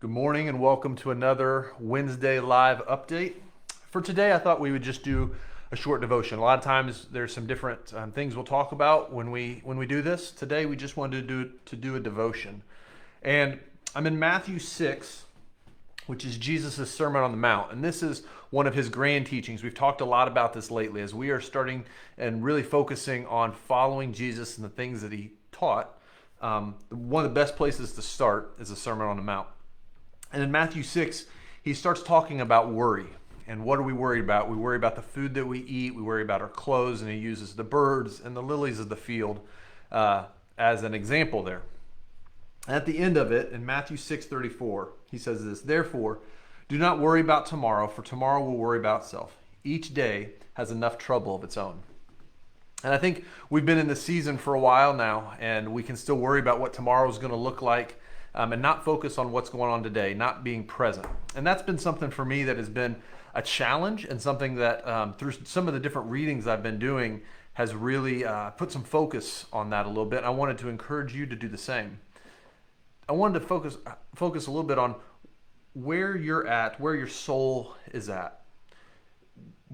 Good morning and welcome to another Wednesday live update. For today, I thought we would just do a short devotion. A lot of times there's some different things we'll talk about when we do this. Today, we just wanted to do a devotion. And I'm in Matthew 6, which is Jesus' Sermon on the Mount. And this is one of his grand teachings. We've talked a lot about this lately as we are starting and really focusing on following Jesus and the things that he taught. One of the best places to start is the Sermon on the Mount. And in Matthew 6, he starts talking about worry. And what are we worried about? We worry about the food that we eat. We worry about our clothes. And he uses the birds and the lilies of the field as an example there. At the end of it, in Matthew 6:34, he says this, "Therefore, do not worry about tomorrow, for tomorrow will worry about itself. Each day has enough trouble of its own." And I think we've been in this season for a while now, and we can still worry about what tomorrow is going to look like. And not focus on what's going on today, not being present. And that's been something for me that has been a challenge and something that through some of the different readings I've been doing has really put some focus on that a little bit. I wanted to encourage you to do the same. I wanted to focus a little bit on where you're at, where your soul is at.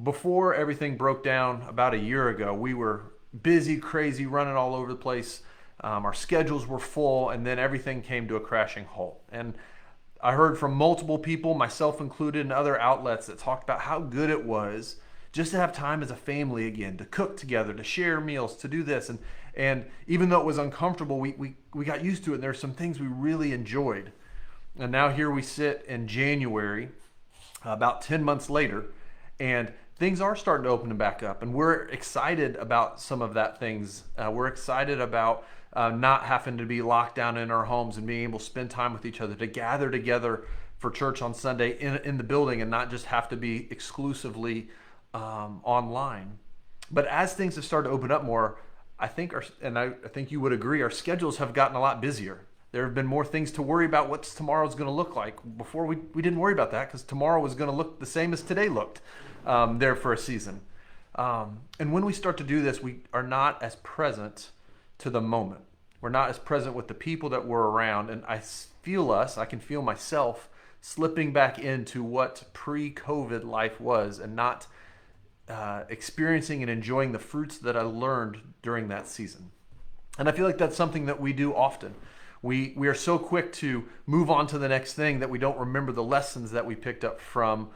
Before everything broke down about a year ago, we were busy, crazy, running all over the place. Our schedules were full, and then everything came to a crashing halt. And I heard from multiple people, myself included, and other outlets that talked about how good it was just to have time as a family again, to cook together, to share meals, to do this. And even though it was uncomfortable, we got used to it, and there were some things we really enjoyed. And now here we sit in January, about 10 months later, and things are starting to open back up. And we're excited about some of that things. We're excited about not having to be locked down in our homes and being able to spend time with each other, to gather together for church on Sunday in the building and not just have to be exclusively online. But as things have started to open up more, I think you would agree, our schedules have gotten a lot busier. There have been more things to worry about what tomorrow's going to look like. Before we didn't worry about that because tomorrow was going to look the same as today looked there for a season. And when we start to do this, we are not as present to the moment. We're not as present with the people that we're around. And I can feel myself slipping back into what pre-COVID life was and not experiencing and enjoying the fruits that I learned during that season. And I feel like that's something that we do often. We are so quick to move on to the next thing that we don't remember the lessons that we picked up from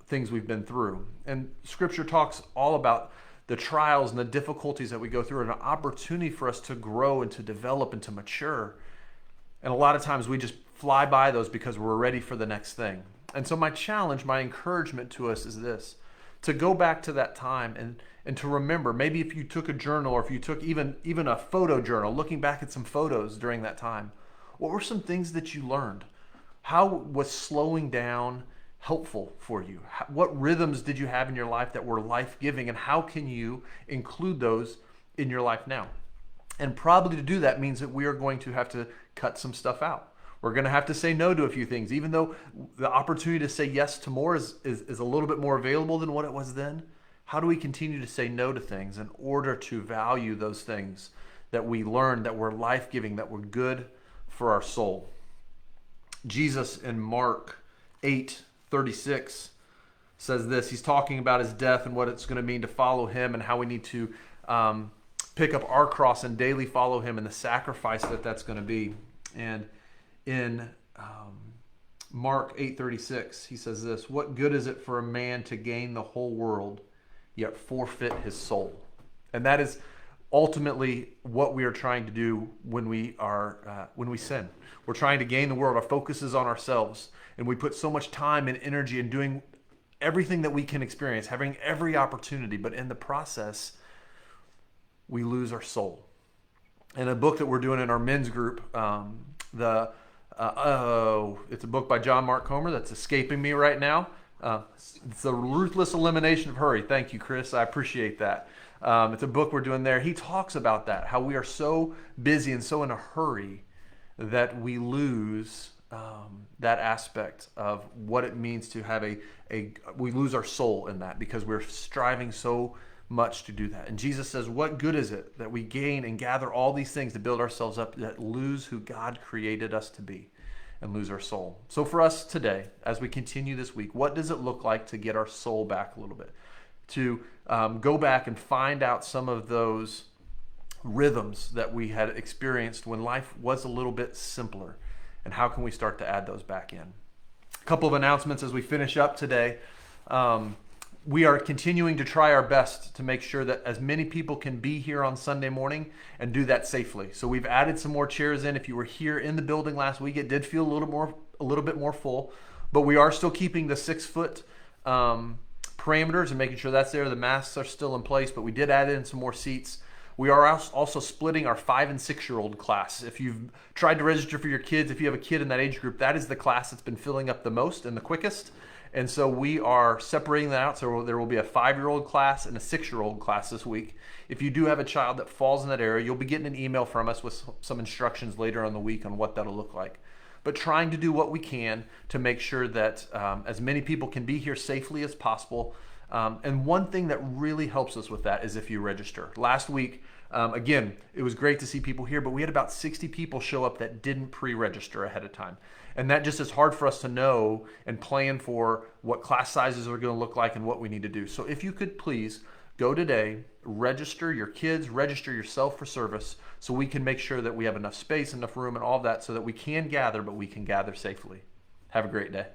things we've been through. And Scripture talks all about the trials and the difficulties that we go through, and an opportunity for us to grow and to develop and to mature. And a lot of times we just fly by those because we're ready for the next thing. And so my challenge, my encouragement to us is this: to go back to that time and to remember, maybe if you took a journal or if you took even a photo journal, looking back at some photos during that time, what were some things that you learned? How was slowing down helpful for you? What rhythms did you have in your life that were life-giving, and how can you include those in your life now? And probably to do that means that we are going to have to cut some stuff out. We're going to have to say no to a few things, even though the opportunity to say yes to more is a little bit more available than what it was then. How do we continue to say no to things in order to value those things that we learned, that were life-giving, that were good for our soul? Jesus in Mark 8:36 says this. He's talking about his death and what it's going to mean to follow him and how we need to pick up our cross and daily follow him and the sacrifice that that's going to be. And in Mark 8:36, he says this: "What good is it for a man to gain the whole world, yet forfeit his soul?" And that is ultimately what we are trying to do when we sin. We're trying to gain the world. Our focus is on ourselves, and we put so much time and energy in doing everything that we can experience, having every opportunity, but in the process, we lose our soul. In a book that we're doing in our men's group, it's a book by John Mark Comer that's escaping me right now. It's The Ruthless Elimination of Hurry. Thank you, Chris. I appreciate that. It's a book we're doing there. He talks about that, how we are so busy and so in a hurry that we lose that aspect of what it means to have we lose our soul in that because we're striving so much to do that. And Jesus says, what good is it that we gain and gather all these things to build ourselves up that lose who God created us to be? and lose our soul. So for us today, as we continue this week, what does it look like to get our soul back a little bit? To go back and find out some of those rhythms that we had experienced when life was a little bit simpler, and how can we start to add those back in? A couple of announcements as we finish up today. We are continuing to try our best to make sure that as many people can be here on Sunday morning and do that safely. So we've added some more chairs in. If you were here in the building last week, it did feel a little bit more full, but we are still keeping the 6-foot parameters and making sure that's there. The masks are still in place, but we did add in some more seats. We are also splitting our 5 and 6-year-old class. If you've tried to register for your kids, if you have a kid in that age group, that is the class that's been filling up the most and the quickest. And so we are separating that out. So there will be a 5-year-old class and a 6-year-old class this week. If you do have a child that falls in that area, you'll be getting an email from us with some instructions later on the week on what that'll look like. But trying to do what we can to make sure that as many people can be here safely as possible. And one thing that really helps us with that is if you register. Last week, again, it was great to see people here, but we had about 60 people show up that didn't pre-register ahead of time. And that just is hard for us to know and plan for what class sizes are going to look like and what we need to do. So if you could please go today, register your kids, register yourself for service so we can make sure that we have enough space, enough room, and all of that so that we can gather, but we can gather safely. Have a great day.